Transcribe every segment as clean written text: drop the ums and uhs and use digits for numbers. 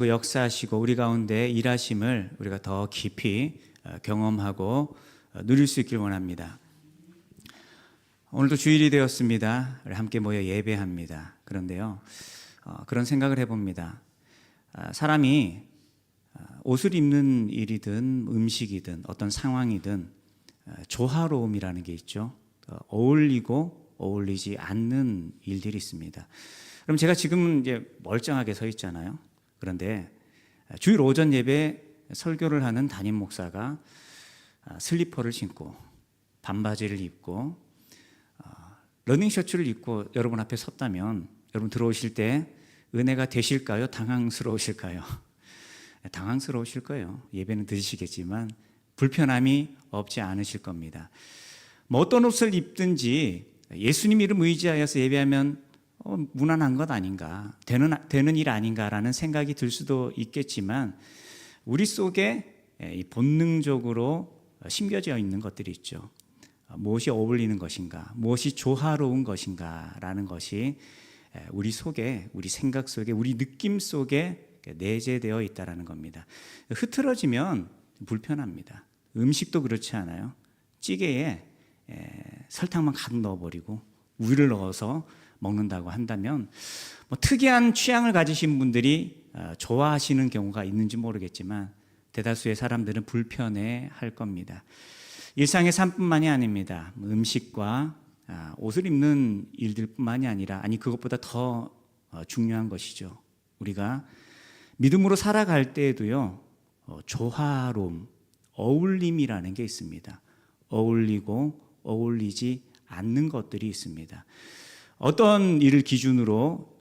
그 역사하시고 우리 가운데 일하심을 우리가 더 깊이 경험하고 누릴 수 있길 원합니다. 오늘도 주일이 되었습니다. 우리 함께 모여 예배합니다. 그런데요, 그런 생각을 해봅니다. 사람이 옷을 입는 일이든 음식이든 어떤 상황이든 조화로움이라는 게 있죠. 어울리고 어울리지 않는 일들이 있습니다. 그럼 제가 지금 이제 멀쩡하게 서 있잖아요. 그런데 주일 오전 예배 설교를 하는 담임 목사가 슬리퍼를 신고 반바지를 입고 러닝 셔츠를 입고 여러분 앞에 섰다면 여러분 들어오실 때 은혜가 되실까요? 당황스러우실까요? 당황스러우실 거예요. 예배는 드시겠지만 불편함이 없지 않으실 겁니다. 뭐 어떤 옷을 입든지 예수님 이름 의지하여서 예배하면 무난한 것 아닌가, 되는 일 아닌가라는 생각이 들 수도 있겠지만 우리 속에 본능적으로 심겨져 있는 것들이 있죠. 무엇이 어울리는 것인가, 무엇이 조화로운 것인가 라는 것이 우리 속에, 우리 생각 속에, 우리 느낌 속에 내재되어 있다는 겁니다. 흐트러지면 불편합니다. 음식도 그렇지 않아요? 찌개에 설탕만 가득 넣어버리고 우유를 넣어서 먹는다고 한다면 뭐 특이한 취향을 가지신 분들이 좋아하시는 경우가 있는지 모르겠지만 대다수의 사람들은 불편해할 겁니다. 일상의 삶뿐만이 아닙니다. 음식과 옷을 입는 일들뿐만이 아니라 그것보다 더 중요한 것이죠. 우리가 믿음으로 살아갈 때에도요, 조화로움, 어울림이라는 게 있습니다. 어울리고 어울리지 않는 것들이 있습니다. 어떤 일을 기준으로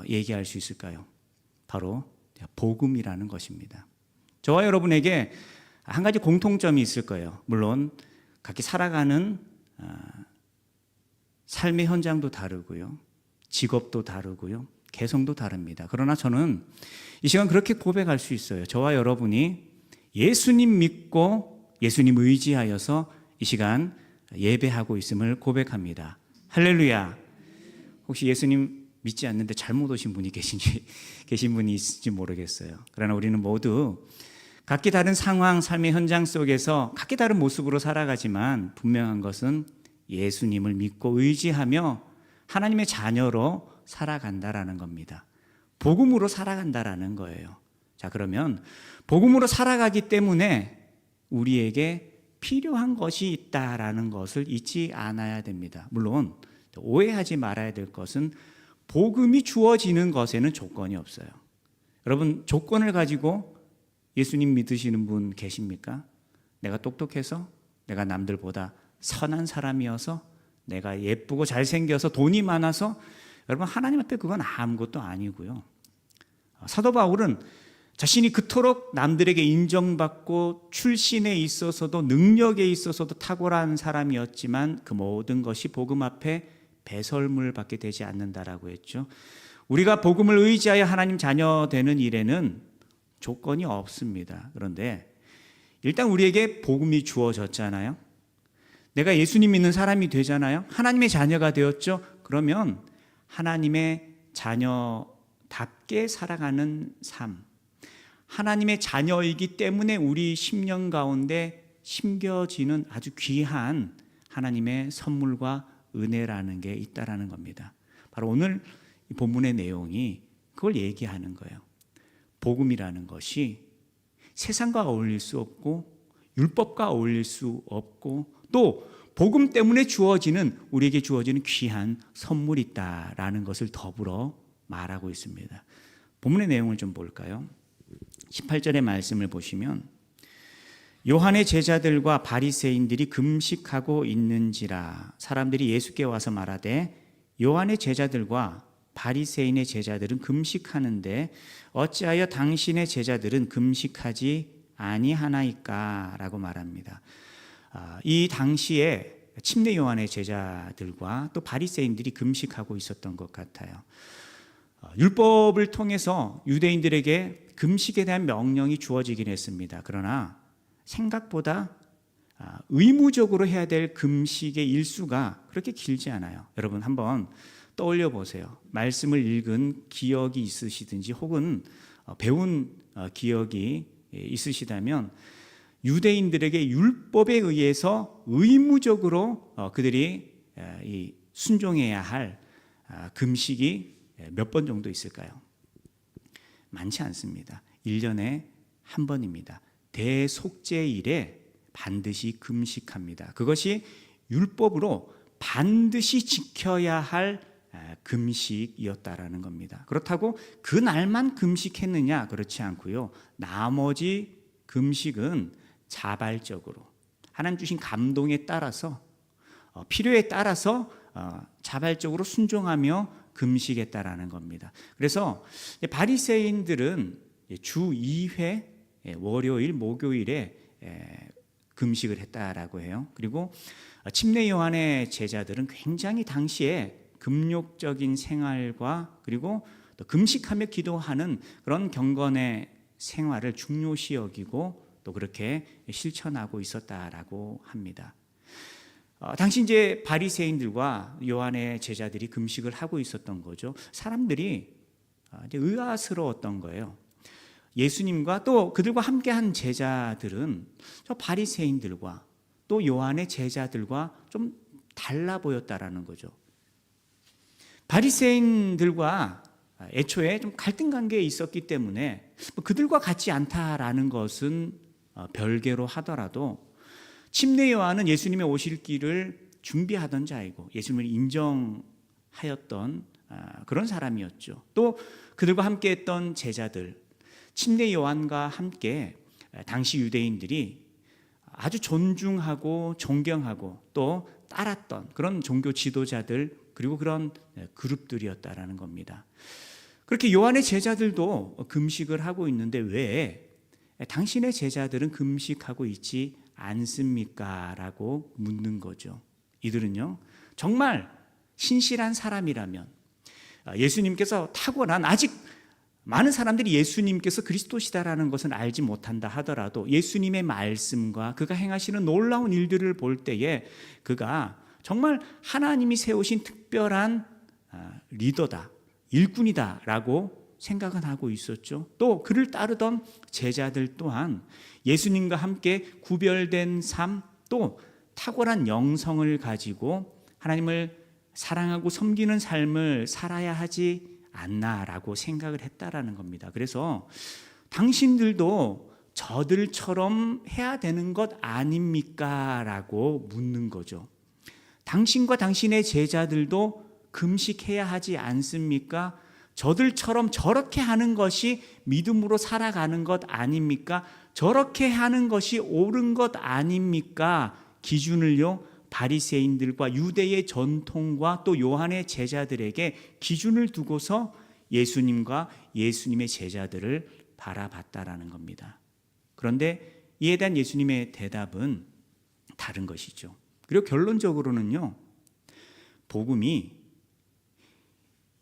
얘기할 수 있을까요? 바로 복음이라는 것입니다. 저와 여러분에게 한 가지 공통점이 있을 거예요. 물론 각기 살아가는 삶의 현장도 다르고요, 직업도 다르고요, 개성도 다릅니다. 그러나 저는 이 시간 그렇게 고백할 수 있어요. 저와 여러분이 예수님 믿고 예수님 의지하여서 이 시간 예배하고 있음을 고백합니다. 할렐루야. 혹시 예수님 믿지 않는데 잘못 오신 분이 계신 분이 있을지 모르겠어요. 그러나 우리는 모두 각기 다른 상황, 삶의 현장 속에서 각기 다른 모습으로 살아가지만 분명한 것은 예수님을 믿고 의지하며 하나님의 자녀로 살아간다라는 겁니다. 복음으로 살아간다라는 거예요. 자, 그러면 복음으로 살아가기 때문에 우리에게 필요한 것이 있다라는 것을 잊지 않아야 됩니다. 물론 오해하지 말아야 될 것은 복음이 주어지는 것에는 조건이 없어요. 여러분, 조건을 가지고 예수님 믿으시는 분 계십니까? 내가 똑똑해서, 내가 남들보다 선한 사람이어서, 내가 예쁘고 잘생겨서, 돈이 많아서, 여러분 하나님 앞에 그건 아무것도 아니고요. 사도 바울은 자신이 그토록 남들에게 인정받고 출신에 있어서도 능력에 있어서도 탁월한 사람이었지만 그 모든 것이 복음 앞에 배설물 밖에 되지 않는다라고 했죠. 우리가 복음을 의지하여 하나님 자녀 되는 일에는 조건이 없습니다. 그런데 일단 우리에게 복음이 주어졌잖아요. 내가 예수님 믿는 사람이 되잖아요. 하나님의 자녀가 되었죠. 그러면 하나님의 자녀답게 살아가는 삶, 하나님의 자녀이기 때문에 우리 심령 가운데 심겨지는 아주 귀한 하나님의 선물과 은혜라는 게 있다라는 겁니다. 바로 오늘 본문의 내용이 그걸 얘기하는 거예요. 복음이라는 것이 세상과 어울릴 수 없고 율법과 어울릴 수 없고 또 복음 때문에 우리에게 주어지는 귀한 선물이 있다라는 것을 더불어 말하고 있습니다. 본문의 내용을 좀 볼까요? 18절의 말씀을 보시면 요한의 제자들과 바리새인들이 금식하고 있는지라 사람들이 예수께 와서 말하되 요한의 제자들과 바리새인의 제자들은 금식하는데 어찌하여 당신의 제자들은 금식하지 아니하나이까? 라고 말합니다. 이 당시에 침례 요한의 제자들과 또 바리새인들이 금식하고 있었던 것 같아요. 율법을 통해서 유대인들에게 금식에 대한 명령이 주어지긴 했습니다. 그러나 생각보다 의무적으로 해야 될 금식의 일수가 그렇게 길지 않아요. 여러분 한번 떠올려 보세요. 말씀을 읽은 기억이 있으시든지 혹은 배운 기억이 있으시다면 유대인들에게 율법에 의해서 의무적으로 그들이 이 순종해야 할 금식이 몇 번 정도 있을까요? 많지 않습니다. 1년에 한 번입니다. 대속죄일에 반드시 금식합니다. 그것이 율법으로 반드시 지켜야 할 금식이었다라는 겁니다. 그렇다고 그 날만 금식했느냐? 그렇지 않고요. 나머지 금식은 자발적으로 하나님 주신 감동에 따라서 필요에 따라서 자발적으로 순종하며 금식했다라는 겁니다. 그래서 바리새인들은 주 2회 월요일, 목요일에 금식을 했다라고 해요. 그리고 침례 요한의 제자들은 굉장히 당시에 금욕적인 생활과 그리고 또 금식하며 기도하는 그런 경건의 생활을 중요시 여기고 또 그렇게 실천하고 있었다라고 합니다. 당시 이제 바리새인들과 요한의 제자들이 금식을 하고 있었던 거죠. 사람들이 이제 의아스러웠던 거예요. 예수님과 또 그들과 함께한 제자들은 저 바리새인들과 또 요한의 제자들과 좀 달라 보였다라는 거죠. 바리새인들과 애초에 좀 갈등 관계에 있었기 때문에 그들과 같지 않다라는 것은 별개로 하더라도 침례 요한은 예수님의 오실 길을 준비하던 자이고 예수님을 인정하였던 그런 사람이었죠. 또 그들과 함께했던 제자들, 침례 요한과 함께 당시 유대인들이 아주 존중하고 존경하고 또 따랐던 그런 종교 지도자들 그리고 그런 그룹들이었다라는 겁니다. 그렇게 요한의 제자들도 금식을 하고 있는데 왜 당신의 제자들은 금식하고 있지 않습니까? 라고 묻는 거죠. 이들은요 정말 신실한 사람이라면 예수님께서 탁월한 아직 많은 사람들이 예수님께서 그리스도시다라는 것은 알지 못한다 하더라도 예수님의 말씀과 그가 행하시는 놀라운 일들을 볼 때에 그가 정말 하나님이 세우신 특별한 리더다, 일꾼이다라고 생각은 하고 있었죠. 또 그를 따르던 제자들 또한 예수님과 함께 구별된 삶, 또 탁월한 영성을 가지고 하나님을 사랑하고 섬기는 삶을 살아야 하지 않나라고 생각을 했다라는 겁니다. 그래서 당신들도 저들처럼 해야 되는 것 아닙니까? 라고 묻는 거죠. 당신과 당신의 제자들도 금식해야 하지 않습니까? 저들처럼 저렇게 하는 것이 믿음으로 살아가는 것 아닙니까? 저렇게 하는 것이 옳은 것 아닙니까? 기준을요 바리새인들과 유대의 전통과 또 요한의 제자들에게 기준을 두고서 예수님과 예수님의 제자들을 바라봤다라는 겁니다. 그런데 이에 대한 예수님의 대답은 다른 것이죠. 그리고 결론적으로는요, 복음이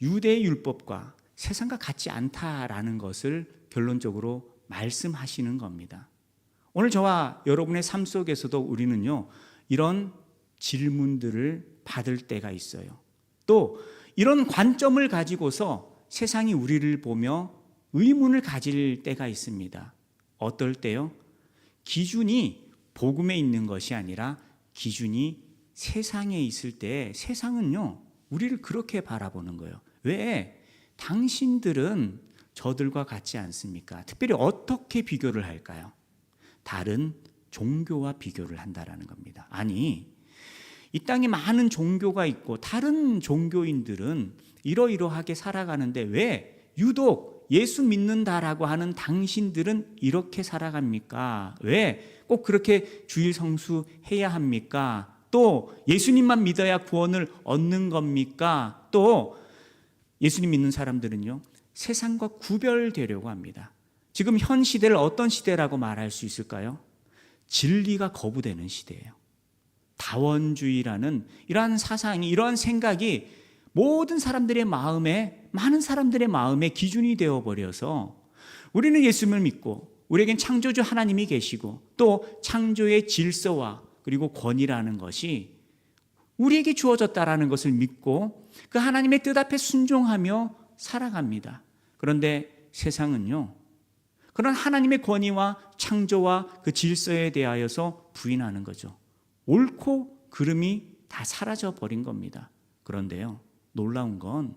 유대의 율법과 세상과 같지 않다라는 것을 결론적으로 말씀하시는 겁니다. 오늘 저와 여러분의 삶 속에서도 우리는요, 이런 질문들을 받을 때가 있어요. 또 이런 관점을 가지고서 세상이 우리를 보며 의문을 가질 때가 있습니다. 어떨 때요? 기준이 복음에 있는 것이 아니라 기준이 세상에 있을 때 세상은요 우리를 그렇게 바라보는 거예요. 왜? 당신들은 저들과 같지 않습니까? 특별히 어떻게 비교를 할까요? 다른 종교와 비교를 한다라는 겁니다. 아니, 이 땅에 많은 종교가 있고 다른 종교인들은 이러이러하게 살아가는데 왜 유독 예수 믿는다라고 하는 당신들은 이렇게 살아갑니까? 왜 꼭 그렇게 주일 성수해야 합니까? 또 예수님만 믿어야 구원을 얻는 겁니까? 또 예수님 믿는 사람들은요 세상과 구별되려고 합니다. 지금 현 시대를 어떤 시대라고 말할 수 있을까요? 진리가 거부되는 시대예요. 다원주의라는 이러한 사상이, 이러한 생각이 모든 사람들의 마음에, 많은 사람들의 마음에 기준이 되어버려서 우리는 예수님을 믿고 우리에겐 창조주 하나님이 계시고 또 창조의 질서와 그리고 권위라는 것이 우리에게 주어졌다라는 것을 믿고 그 하나님의 뜻 앞에 순종하며 살아갑니다. 그런데 세상은요 그런 하나님의 권위와 창조와 그 질서에 대하여서 부인하는 거죠. 옳고 그름이 다 사라져 버린 겁니다. 그런데요, 놀라운 건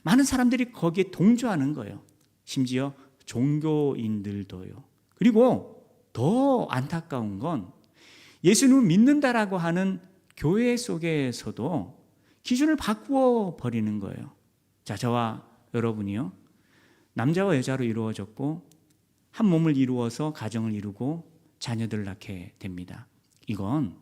많은 사람들이 거기에 동조하는 거예요. 심지어 종교인들도요. 그리고 더 안타까운 건 예수님을 믿는다라고 하는 교회 속에서도 기준을 바꾸어 버리는 거예요. 자, 저와 여러분이요, 남자와 여자로 이루어졌고 한 몸을 이루어서 가정을 이루고 자녀들을 낳게 됩니다. 이건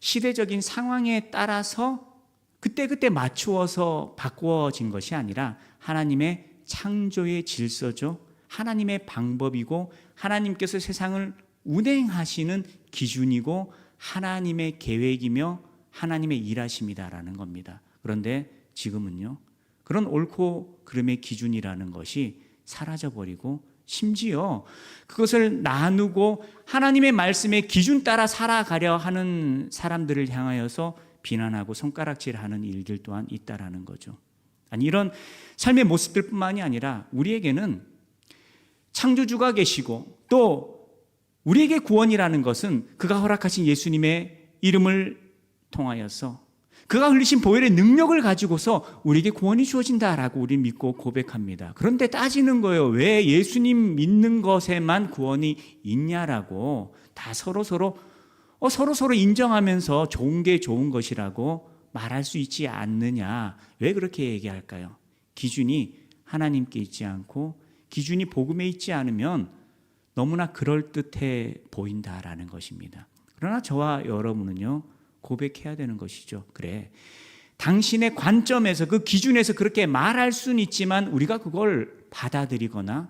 시대적인 상황에 따라서 그때그때 맞추어서 바꾸어진 것이 아니라 하나님의 창조의 질서죠. 하나님의 방법이고 하나님께서 세상을 운행하시는 기준이고 하나님의 계획이며 하나님의 일하심이다라는 겁니다. 그런데 지금은요, 그런 옳고 그름의 기준이라는 것이 사라져버리고 심지어 그것을 나누고 하나님의 말씀의 기준 따라 살아가려 하는 사람들을 향하여서 비난하고 손가락질하는 일들 또한 있다라는 거죠. 아니, 이런 삶의 모습들뿐만이 아니라 우리에게는 창조주가 계시고 또 우리에게 구원이라는 것은 그가 허락하신 예수님의 이름을 통하여서 그가 흘리신 보혈의 능력을 가지고서 우리에게 구원이 주어진다라고 우리는 믿고 고백합니다. 그런데 따지는 거예요. 왜 예수님 믿는 것에만 구원이 있냐라고 다 서로 인정하면서 좋은 게 좋은 것이라고 말할 수 있지 않느냐. 왜 그렇게 얘기할까요? 기준이 하나님께 있지 않고 기준이 복음에 있지 않으면 너무나 그럴듯해 보인다라는 것입니다. 그러나 저와 여러분은요, 고백해야 되는 것이죠. 그래, 당신의 관점에서 그 기준에서 그렇게 말할 수는 있지만 우리가 그걸 받아들이거나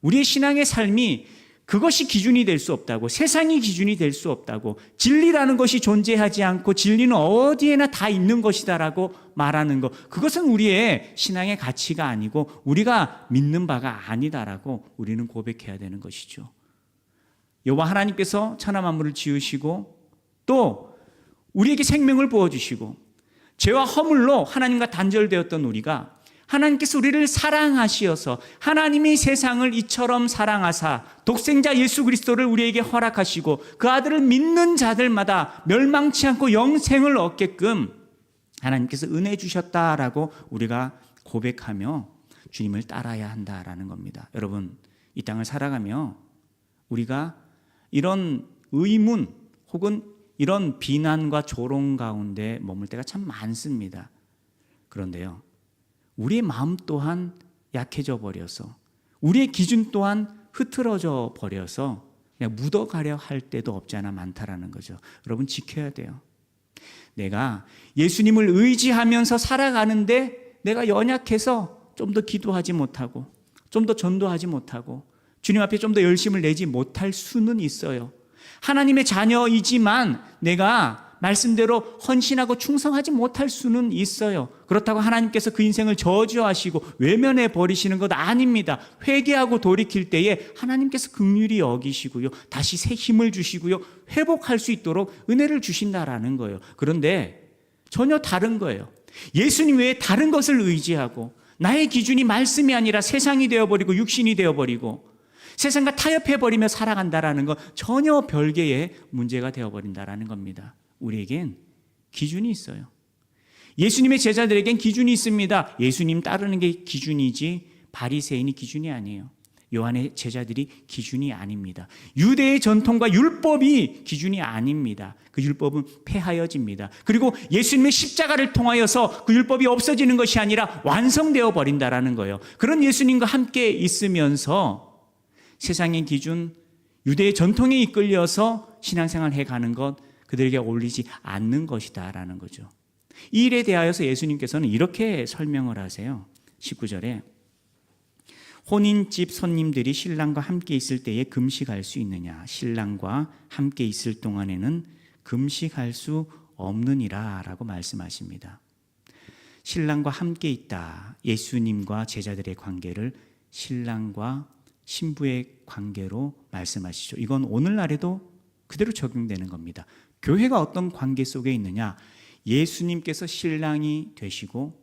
우리의 신앙의 삶이 그것이 기준이 될 수 없다고, 세상이 기준이 될 수 없다고, 진리라는 것이 존재하지 않고 진리는 어디에나 다 있는 것이다라고 말하는 것, 그것은 우리의 신앙의 가치가 아니고 우리가 믿는 바가 아니다라고 우리는 고백해야 되는 것이죠. 여호와 하나님께서 천하 만물을 지으시고 또 우리에게 생명을 부어주시고 죄와 허물로 하나님과 단절되었던 우리가 하나님께서 우리를 사랑하시어서 하나님이 세상을 이처럼 사랑하사 독생자 예수 그리스도를 우리에게 허락하시고 그 아들을 믿는 자들마다 멸망치 않고 영생을 얻게끔 하나님께서 은혜 주셨다라고 우리가 고백하며 주님을 따라야 한다라는 겁니다. 여러분, 이 땅을 살아가며 우리가 이런 의문 혹은 이런 비난과 조롱 가운데 머물 때가 참 많습니다. 그런데요, 우리의 마음 또한 약해져 버려서 우리의 기준 또한 흐트러져 버려서 그냥 묻어가려 할 때도 없지 않아 많다라는 거죠. 여러분, 지켜야 돼요. 내가 예수님을 의지하면서 살아가는데 내가 연약해서 좀 더 기도하지 못하고 좀 더 전도하지 못하고 주님 앞에 좀 더 열심을 내지 못할 수는 있어요. 하나님의 자녀이지만 내가 말씀대로 헌신하고 충성하지 못할 수는 있어요. 그렇다고 하나님께서 그 인생을 저주하시고 외면해 버리시는 것 아닙니다. 회개하고 돌이킬 때에 하나님께서 긍휼히 여기시고요, 다시 새 힘을 주시고요, 회복할 수 있도록 은혜를 주신다라는 거예요. 그런데 전혀 다른 거예요. 예수님 외에 다른 것을 의지하고 나의 기준이 말씀이 아니라 세상이 되어버리고 육신이 되어버리고 세상과 타협해버리며 살아간다라는 건 전혀 별개의 문제가 되어버린다라는 겁니다. 우리에겐 기준이 있어요. 예수님의 제자들에겐 기준이 있습니다. 예수님 따르는 게 기준이지 바리새인이 기준이 아니에요. 요한의 제자들이 기준이 아닙니다. 유대의 전통과 율법이 기준이 아닙니다. 그 율법은 폐하여집니다. 그리고 예수님의 십자가를 통하여서 그 율법이 없어지는 것이 아니라 완성되어 버린다라는 거예요. 그런 예수님과 함께 있으면서 세상의 기준, 유대의 전통에 이끌려서 신앙생활 해가는 것, 그들에게 어울리지 않는 것이다라는 거죠. 이 일에 대하여서 예수님께서는 이렇게 설명을 하세요. 19절에 혼인집 손님들이 신랑과 함께 있을 때에 금식할 수 있느냐? 신랑과 함께 있을 동안에는 금식할 수 없느니라 라고 말씀하십니다. 신랑과 함께 있다. 예수님과 제자들의 관계를 신랑과 신부의 관계로 말씀하시죠. 이건 오늘날에도 그대로 적용되는 겁니다. 교회가 어떤 관계 속에 있느냐? 예수님께서 신랑이 되시고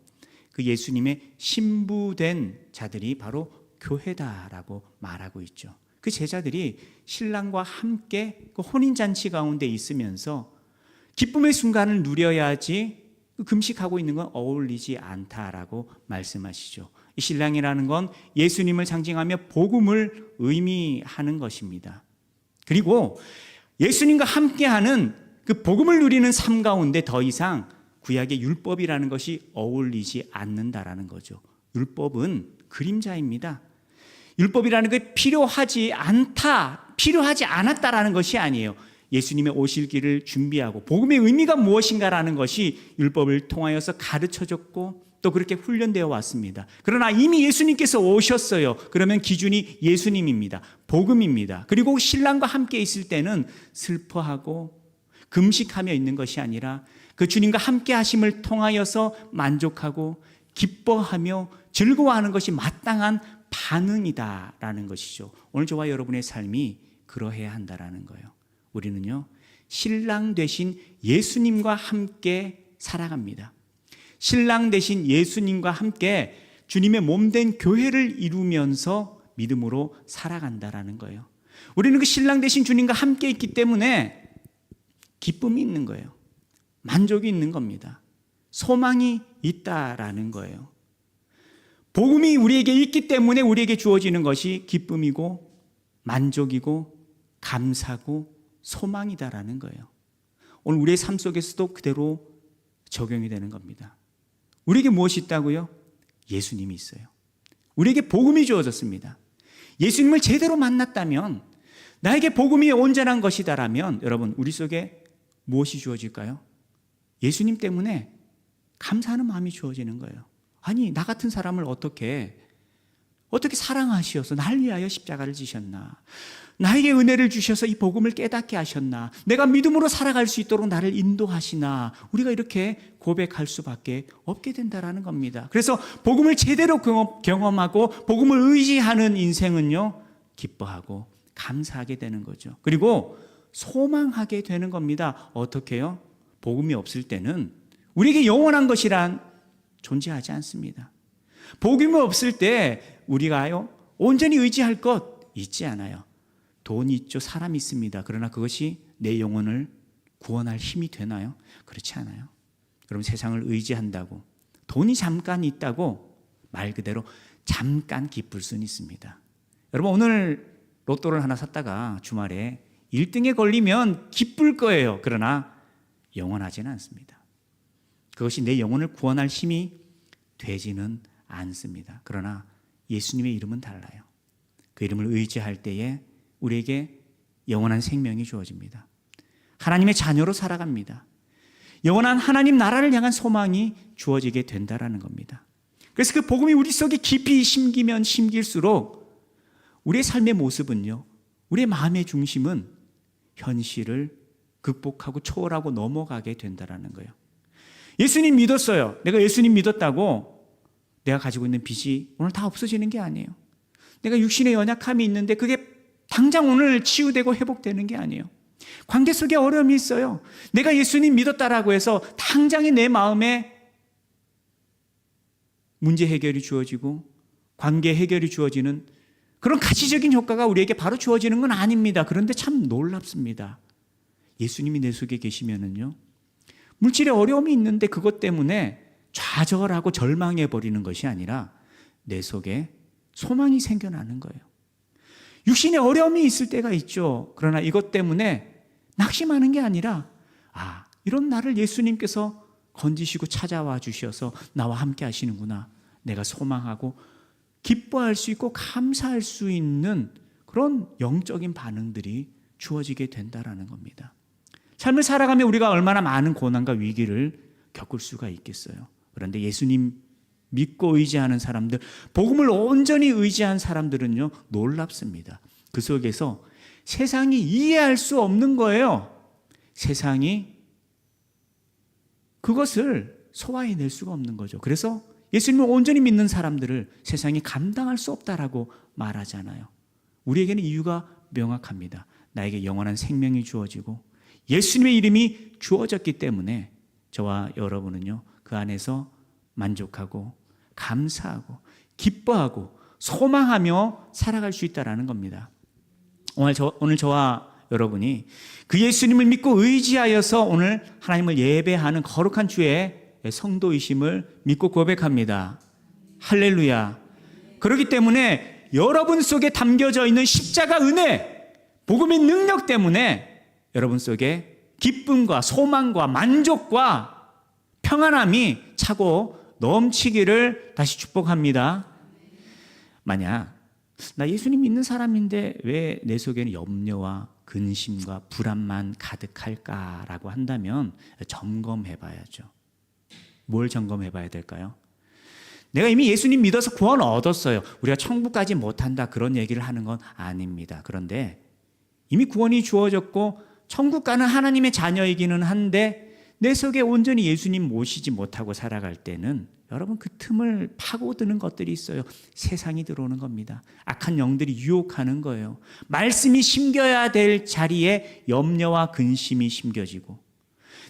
그 예수님의 신부된 자들이 바로 교회다라고 말하고 있죠. 그 제자들이 신랑과 함께 그 혼인잔치 가운데 있으면서 기쁨의 순간을 누려야지 금식하고 있는 건 어울리지 않다라고 말씀하시죠. 이 신랑이라는 건 예수님을 상징하며 복음을 의미하는 것입니다. 그리고 예수님과 함께하는 그 복음을 누리는 삶 가운데 더 이상 구약의 율법이라는 것이 어울리지 않는다라는 거죠. 율법은 그림자입니다. 율법이라는 게 필요하지 않았다라는 것이 아니에요. 예수님의 오실 길을 준비하고 복음의 의미가 무엇인가라는 것이 율법을 통하여서 가르쳐졌고 또 그렇게 훈련되어 왔습니다. 그러나 이미 예수님께서 오셨어요. 그러면 기준이 예수님입니다. 복음입니다. 그리고 신랑과 함께 있을 때는 슬퍼하고 금식하며 있는 것이 아니라 그 주님과 함께 하심을 통하여서 만족하고 기뻐하며 즐거워하는 것이 마땅한 반응이다라는 것이죠. 오늘 저와 여러분의 삶이 그러해야 한다라는 거예요. 우리는요, 신랑 되신 예수님과 함께 살아갑니다. 신랑 되신 예수님과 함께 주님의 몸된 교회를 이루면서 믿음으로 살아간다라는 거예요. 우리는 그 신랑 되신 주님과 함께 있기 때문에 기쁨이 있는 거예요. 만족이 있는 겁니다. 소망이 있다라는 거예요. 복음이 우리에게 있기 때문에 우리에게 주어지는 것이 기쁨이고 만족이고 감사고 소망이다라는 거예요. 오늘 우리의 삶 속에서도 그대로 적용이 되는 겁니다. 우리에게 무엇이 있다고요? 예수님이 있어요. 우리에게 복음이 주어졌습니다. 예수님을 제대로 만났다면, 나에게 복음이 온전한 것이다라면 여러분, 우리 속에 무엇이 주어질까요? 예수님 때문에 감사하는 마음이 주어지는 거예요. 아니, 나 같은 사람을 어떻게 사랑하시어서 날 위하여 십자가를 지셨나? 나에게 은혜를 주셔서 이 복음을 깨닫게 하셨나? 내가 믿음으로 살아갈 수 있도록 나를 인도하시나? 우리가 이렇게 고백할 수밖에 없게 된다라는 겁니다. 그래서 복음을 제대로 경험하고 복음을 의지하는 인생은요, 기뻐하고 감사하게 되는 거죠. 그리고 소망하게 되는 겁니다. 어떻게요? 복음이 없을 때는 우리에게 영원한 것이란 존재하지 않습니다. 복음이 없을 때 우리가요, 온전히 의지할 것 있지 않아요. 돈이 있죠. 사람이 있습니다. 그러나 그것이 내 영혼을 구원할 힘이 되나요? 그렇지 않아요. 그럼 세상을 의지한다고 돈이 잠깐 있다고 말 그대로 잠깐 기쁠 수는 있습니다. 여러분, 오늘 로또를 하나 샀다가 주말에 1등에 걸리면 기쁠 거예요. 그러나 영원하지는 않습니다. 그것이 내 영혼을 구원할 힘이 되지는 않습니다. 그러나 예수님의 이름은 달라요. 그 이름을 의지할 때에 우리에게 영원한 생명이 주어집니다. 하나님의 자녀로 살아갑니다. 영원한 하나님 나라를 향한 소망이 주어지게 된다라는 겁니다. 그래서 그 복음이 우리 속에 깊이 심기면 심길수록 우리의 삶의 모습은요, 우리의 마음의 중심은 현실을 극복하고 초월하고 넘어가게 된다라는 거예요. 예수님 믿었어요. 내가 예수님 믿었다고 내가 가지고 있는 빚이 오늘 다 없어지는 게 아니에요. 내가 육신의 연약함이 있는데 그게 당장 오늘 치유되고 회복되는 게 아니에요. 관계 속에 어려움이 있어요. 내가 예수님 믿었다라고 해서 당장에 내 마음에 문제 해결이 주어지고 관계 해결이 주어지는 그런 가시적인 효과가 우리에게 바로 주어지는 건 아닙니다. 그런데 참 놀랍습니다. 예수님이 내 속에 계시면은요, 물질의 어려움이 있는데 그것 때문에 좌절하고 절망해버리는 것이 아니라 내 속에 소망이 생겨나는 거예요. 육신의 어려움이 있을 때가 있죠. 그러나 이것 때문에 낙심하는 게 아니라, 이런 나를 예수님께서 건지시고 찾아와 주셔서 나와 함께 하시는구나. 내가 소망하고 기뻐할 수 있고 감사할 수 있는 그런 영적인 반응들이 주어지게 된다라는 겁니다. 삶을 살아가며 우리가 얼마나 많은 고난과 위기를 겪을 수가 있겠어요. 그런데 예수님 믿고 의지하는 사람들, 복음을 온전히 의지한 사람들은요, 놀랍습니다. 그 속에서 세상이 이해할 수 없는 거예요. 세상이 그것을 소화해낼 수가 없는 거죠. 그래서 예수님을 온전히 믿는 사람들을 세상이 감당할 수 없다라고 말하잖아요. 우리에게는 이유가 명확합니다. 나에게 영원한 생명이 주어지고 예수님의 이름이 주어졌기 때문에 저와 여러분은요, 그 안에서 만족하고 감사하고 기뻐하고 소망하며 살아갈 수 있다는 겁니다. 오늘 저와 여러분이 그 예수님을 믿고 의지하여서 오늘 하나님을 예배하는 거룩한 주의 성도이심을 믿고 고백합니다. 할렐루야. 그렇기 때문에 여러분 속에 담겨져 있는 십자가 은혜, 복음의 능력 때문에 여러분 속에 기쁨과 소망과 만족과 평안함이 차고 넘치기를 다시 축복합니다. 만약 나 예수님 믿는 사람인데 왜 내 속에는 염려와 근심과 불안만 가득할까라고 한다면 점검해 봐야죠. 뭘 점검해 봐야 될까요? 내가 이미 예수님 믿어서 구원 얻었어요. 우리가 천국까지 못한다 그런 얘기를 하는 건 아닙니다. 그런데 이미 구원이 주어졌고 천국 가는 하나님의 자녀이기는 한데 내 속에 온전히 예수님 모시지 못하고 살아갈 때는 여러분 그 틈을 파고드는 것들이 있어요. 세상이 들어오는 겁니다. 악한 영들이 유혹하는 거예요. 말씀이 심겨야 될 자리에 염려와 근심이 심겨지고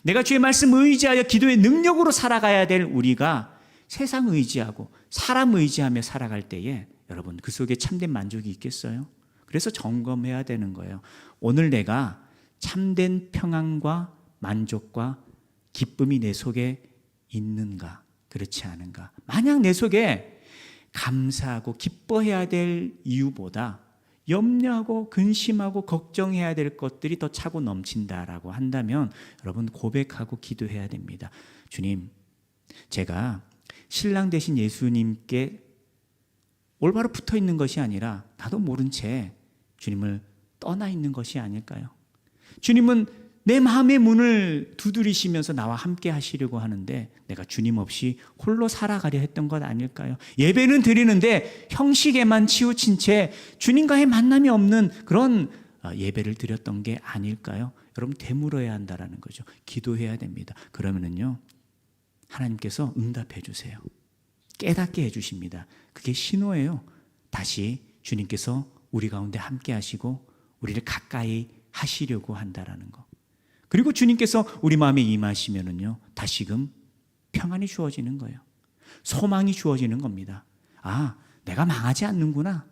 내가 주의 말씀 의지하여 기도의 능력으로 살아가야 될 우리가 세상 의지하고 사람 의지하며 살아갈 때에 여러분 그 속에 참된 만족이 있겠어요? 그래서 점검해야 되는 거예요. 오늘 내가 참된 평안과 만족과 기쁨이 내 속에 있는가? 그렇지 않은가? 만약 내 속에 감사하고 기뻐해야 될 이유보다 염려하고 근심하고 걱정해야 될 것들이 더 차고 넘친다라고 한다면 여러분 고백하고 기도해야 됩니다. 주님, 제가 신랑 되신 예수님께 올바로 붙어 있는 것이 아니라 나도 모른 채 주님을 떠나 있는 것이 아닐까요? 주님은 내 마음의 문을 두드리시면서 나와 함께 하시려고 하는데 내가 주님 없이 홀로 살아가려 했던 것 아닐까요? 예배는 드리는데 형식에만 치우친 채 주님과의 만남이 없는 그런 예배를 드렸던 게 아닐까요? 여러분 되물어야 한다라는 거죠. 기도해야 됩니다. 그러면은요 하나님께서 응답해 주세요. 깨닫게 해주십니다. 그게 신호예요. 다시 주님께서 우리 가운데 함께 하시고 우리를 가까이 하시려고 한다라는 거. 그리고 주님께서 우리 마음에 임하시면은요 다시금 평안이 주어지는 거예요. 소망이 주어지는 겁니다. 아, 내가 망하지 않는구나.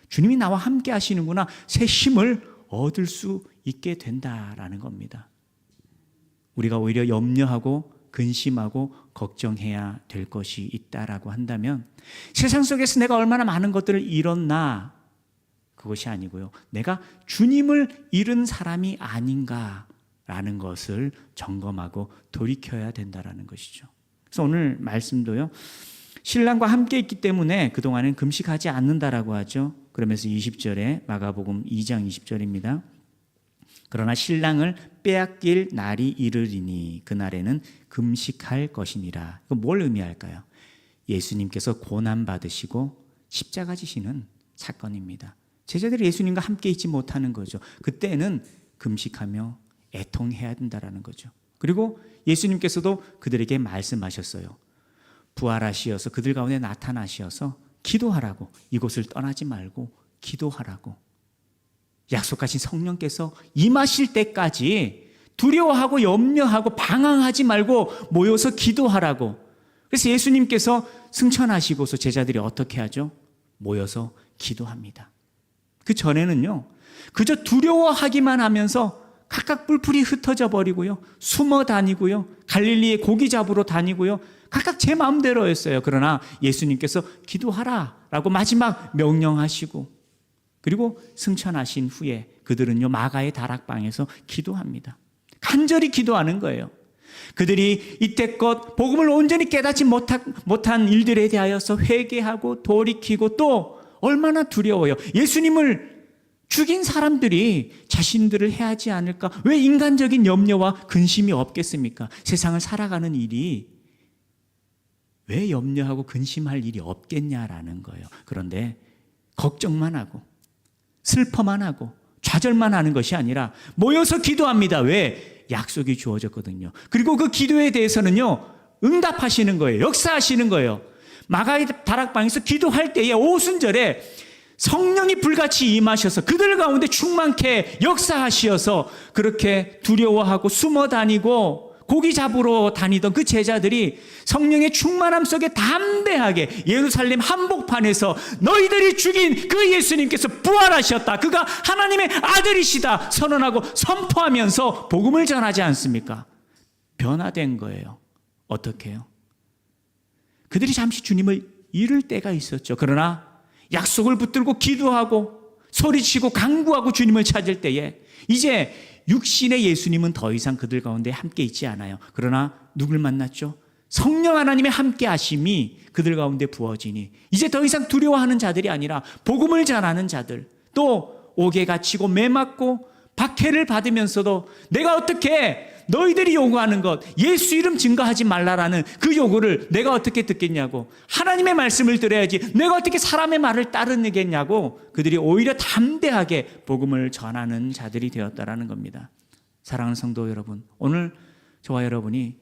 주님이 나와 함께 하시는구나. 새 힘을 얻을 수 있게 된다라는 겁니다. 우리가 오히려 염려하고 근심하고 걱정해야 될 것이 있다라고 한다면 세상 속에서 내가 얼마나 많은 것들을 잃었나 그것이 아니고요. 내가 주님을 잃은 사람이 아닌가라는 것을 점검하고 돌이켜야 된다라는 것이죠. 그래서 오늘 말씀도요. 신랑과 함께 있기 때문에 그동안은 금식하지 않는다라고 하죠. 그러면서 20절에 마가복음 2장 20절입니다. 그러나 신랑을 빼앗길 날이 이르리니 그날에는 금식할 것이니라. 이거 뭘 의미할까요? 예수님께서 고난받으시고 십자가 지시는 사건입니다. 제자들이 예수님과 함께 있지 못하는 거죠. 그때는 금식하며 애통해야 된다는 거죠. 그리고 예수님께서도 그들에게 말씀하셨어요. 부활하시어서 그들 가운데 나타나시어서 기도하라고, 이곳을 떠나지 말고 기도하라고. 약속하신 성령께서 임하실 때까지 두려워하고 염려하고 방황하지 말고 모여서 기도하라고. 그래서 예수님께서 승천하시고서 제자들이 어떻게 하죠? 모여서 기도합니다. 그 전에는요 그저 두려워하기만 하면서 각각 뿔뿔이 흩어져 버리고요 숨어 다니고요 갈릴리에 고기 잡으러 다니고요 각각 제 마음대로였어요. 그러나 예수님께서 기도하라라고 마지막 명령하시고 그리고 승천하신 후에 그들은요 마가의 다락방에서 기도합니다. 간절히 기도하는 거예요. 그들이 이때껏 복음을 온전히 깨닫지 못한 일들에 대하여서 회개하고 돌이키고 또 얼마나 두려워요. 예수님을 죽인 사람들이 자신들을 해하지 않을까? 왜 인간적인 염려와 근심이 없겠습니까? 세상을 살아가는 일이 왜 염려하고 근심할 일이 없겠냐라는 거예요. 그런데 걱정만 하고 슬퍼만 하고 좌절만 하는 것이 아니라 모여서 기도합니다. 왜? 약속이 주어졌거든요. 그리고 그 기도에 대해서는요 응답하시는 거예요. 역사하시는 거예요. 마가의 다락방에서 기도할 때에 오순절에 성령이 불같이 임하셔서 그들 가운데 충만케 역사하시어서 그렇게 두려워하고 숨어 다니고 고기 잡으러 다니던 그 제자들이 성령의 충만함 속에 담대하게 예루살렘 한복판에서 너희들이 죽인 그 예수님께서 부활하셨다, 그가 하나님의 아들이시다 선언하고 선포하면서 복음을 전하지 않습니까? 변화된 거예요. 어떻게 해요? 그들이 잠시 주님을 잃을 때가 있었죠. 그러나 약속을 붙들고 기도하고 소리치고 간구하고 주님을 찾을 때에 이제 육신의 예수님은 더 이상 그들 가운데 함께 있지 않아요. 그러나 누굴 만났죠? 성령 하나님의 함께 하심이 그들 가운데 부어지니 이제 더 이상 두려워하는 자들이 아니라 복음을 전하는 자들, 또 옥에 갇히고 매맞고 박해를 받으면서도 내가 어떻게 너희들이 요구하는 것, 예수 이름 증거하지 말라라는 그 요구를 내가 어떻게 듣겠냐고, 하나님의 말씀을 들어야지 내가 어떻게 사람의 말을 따르겠냐고, 그들이 오히려 담대하게 복음을 전하는 자들이 되었다라는 겁니다. 사랑하는 성도 여러분, 오늘 저와 여러분이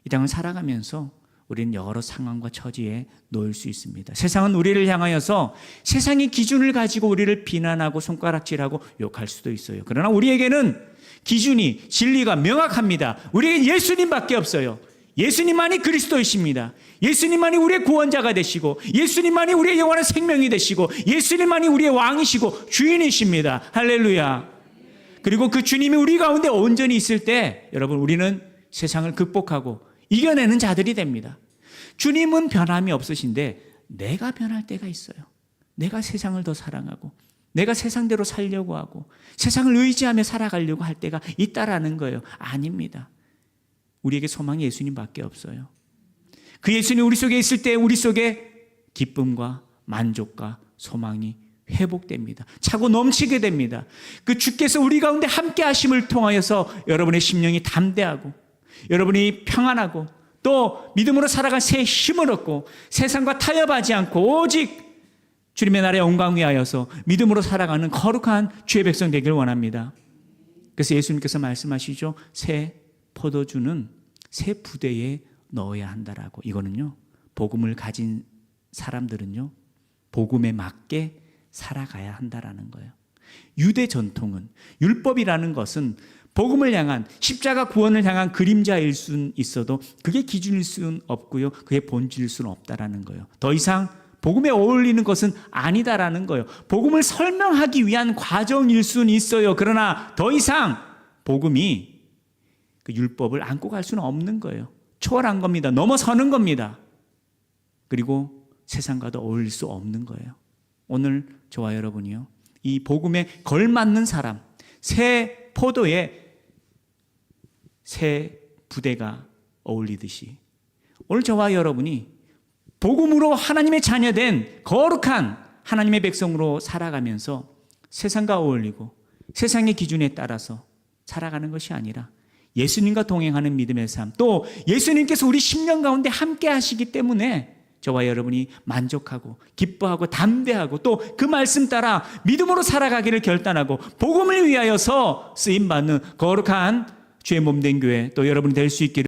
이 땅을 살아가면서 우리는 여러 상황과 처지에 놓일 수 있습니다. 세상은 우리를 향하여서 세상의 기준을 가지고 우리를 비난하고 손가락질하고 욕할 수도 있어요. 그러나 우리에게는 기준이, 진리가 명확합니다. 우리에게 예수님밖에 없어요. 예수님만이 그리스도이십니다. 예수님만이 우리의 구원자가 되시고, 예수님만이 우리의 영원한 생명이 되시고, 예수님만이 우리의 왕이시고 주인이십니다. 할렐루야. 그리고 그 주님이 우리 가운데 온전히 있을 때 여러분, 우리는 세상을 극복하고 이겨내는 자들이 됩니다. 주님은 변함이 없으신데 내가 변할 때가 있어요. 내가 세상을 더 사랑하고 내가 세상대로 살려고 하고 세상을 의지하며 살아가려고 할 때가 있다라는 거예요. 아닙니다. 우리에게 소망이 예수님밖에 없어요. 그 예수님 우리 속에 있을 때 우리 속에 기쁨과 만족과 소망이 회복됩니다. 차고 넘치게 됩니다. 그 주께서 우리 가운데 함께 하심을 통하여서 여러분의 심령이 담대하고 여러분이 평안하고 또 믿음으로 살아갈 새 힘을 얻고 세상과 타협하지 않고 오직 주님의 나라의 영광 위하여서 믿음으로 살아가는 거룩한 주의 백성 되길 원합니다. 그래서 예수님께서 말씀하시죠. 새 포도주는 새 부대에 넣어야 한다라고. 이거는요, 복음을 가진 사람들은요, 복음에 맞게 살아가야 한다라는 거예요. 유대 전통은, 율법이라는 것은 복음을 향한, 십자가 구원을 향한 그림자일 수는 있어도 그게 기준일 수는 없고요, 그게 본질일 수는 없다라는 거예요. 더 이상 복음에 어울리는 것은 아니다라는 거예요. 복음을 설명하기 위한 과정일 수는 있어요. 그러나 더 이상 복음이 그 율법을 안고 갈 수는 없는 거예요. 초월한 겁니다. 넘어서는 겁니다. 그리고 세상과도 어울릴 수 없는 거예요. 오늘 저와 여러분이요, 이 복음에 걸맞는 사람, 새 포도에 새 부대가 어울리듯이 오늘 저와 여러분이 복음으로 하나님의 자녀된 거룩한 하나님의 백성으로 살아가면서 세상과 어울리고 세상의 기준에 따라서 살아가는 것이 아니라 예수님과 동행하는 믿음의 삶, 또 예수님께서 우리 심령 가운데 함께 하시기 때문에 저와 여러분이 만족하고 기뻐하고 담대하고 또 그 말씀 따라 믿음으로 살아가기를 결단하고 복음을 위하여서 쓰임받는 거룩한 주의 몸된 교회, 또 여러분이 될 수 있기를